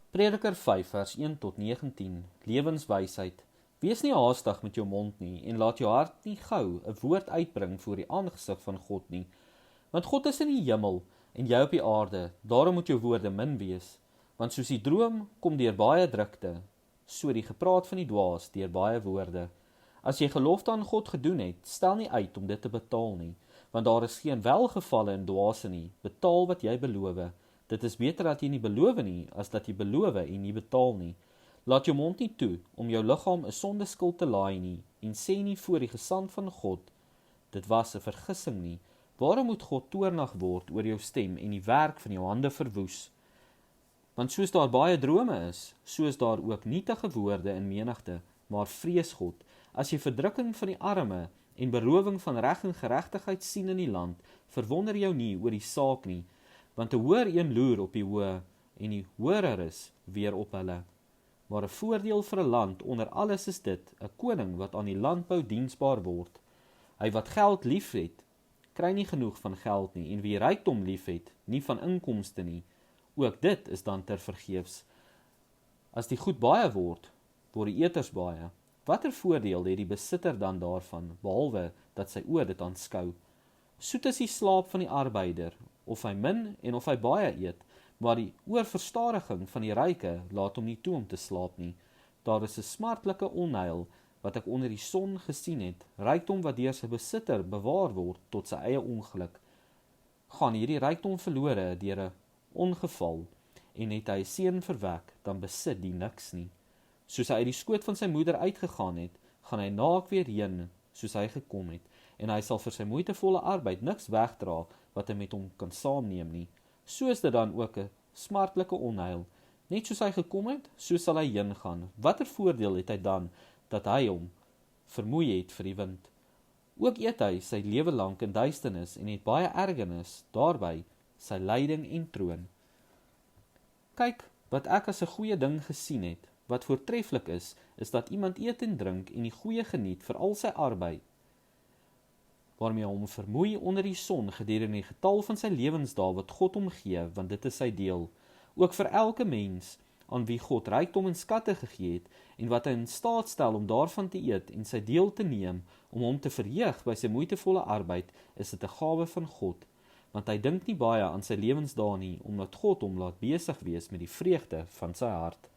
Prediker 5 vers 1 tot 19, lewenswysheid. Wees nie haastig met jou mond nie, en laat jou hart nie gou 'n woord uitbring voor die aangesig van God nie. Want God is in die hemel, en jy op die aarde, daarom moet jou woorde min wees. Want soos die droom kom deur baie drukte, so die gepraat van die dwaas deur baie woorde. As jy gelofte aan God gedoen het, stel nie uit om dit te betaal nie, want daar is geen welgevalle in dwaase nie. Betaal wat jy beloof. Dit is beter dat jy nie beloof nie, as dat jy beloof en nie betaal nie. Laat jou mond nie toe, om jou liggaam 'n sondeskuld te laai nie, en sê nie voor die gesand van God, dit was 'n vergissing nie. Waarom moet God toornig word oor jou stem en die werk van jou hande verwoes? Want soos daar baie drome is, so is daar ook nietige woorde in menigte, maar vrees God. As jy verdrukking van die arme en berowing van reg en geregtigheid sien in die land, verwonder jou nie oor die saak nie, want 'n hoër een loer op die hoë, en die hooreres weer op hulle. Maar 'n voordeel vir 'n land onder alles is dit, 'n koning wat aan die landbou diensbaar word. Hy wat geld liefhet, kry nie genoeg van geld nie, en wie rykdom liefhet, nie van inkomste nie. Ook dit is dan ter vergeefs. As die goed baie word, word die eters baie. Watter voordeel het die besitter dan daarvan, behalwe dat sy oë dit aanskou? Soet is die slaap van die arbeider, of hy min en of hy baie eet, maar die oorverstadiging van die ryke laat hom nie toe om te slaap nie. Daar is 'n smartlike onheil wat ek onder die son gesien het, rykdom wat deur sy besitter bewaar word tot sy eie ongeluk. Gaan hierdie rykdom verlore deur 'n ongeval, en het hy 'n seun verwek, dan besit die niks nie. Soos hy uit die skoot van sy moeder uitgegaan het, gaan hy naak weer heen, soos hy gekom het, en hy sal vir sy moeitevolle arbeid niks wegdra wat hy met hom kan saamneem nie. So is dit dan ook 'n smartlike onheil. Net soos hy gekom het, so sal hy heen gaan. Watter voordeel het hy dan, dat hy hom vermoei het vir die wind? Ook eet hy sy lewe lank in duisternis, en het baie ergernis, daarby sy lyding en troon. Kyk, wat ek as 'n goeie ding gesien het, wat voortreffelik is dat iemand eet en drink en die goeie geniet vir al sy arbeid, waarmee hom vermoei onder die son gedurende die getal van sy lewensdae wat God hom gee, want dit is sy deel. Ook vir elke mens, aan wie God rykdom en skatte gegee het, en wat hy in staat stel om daarvan te eet en sy deel te neem, om hom te verheug by sy moeitevolle arbeid, is dit 'n gawe van God. Want hy dink nie baie aan sy lewensdae nie, omdat God hom laat besig wees met die vreugde van sy hart.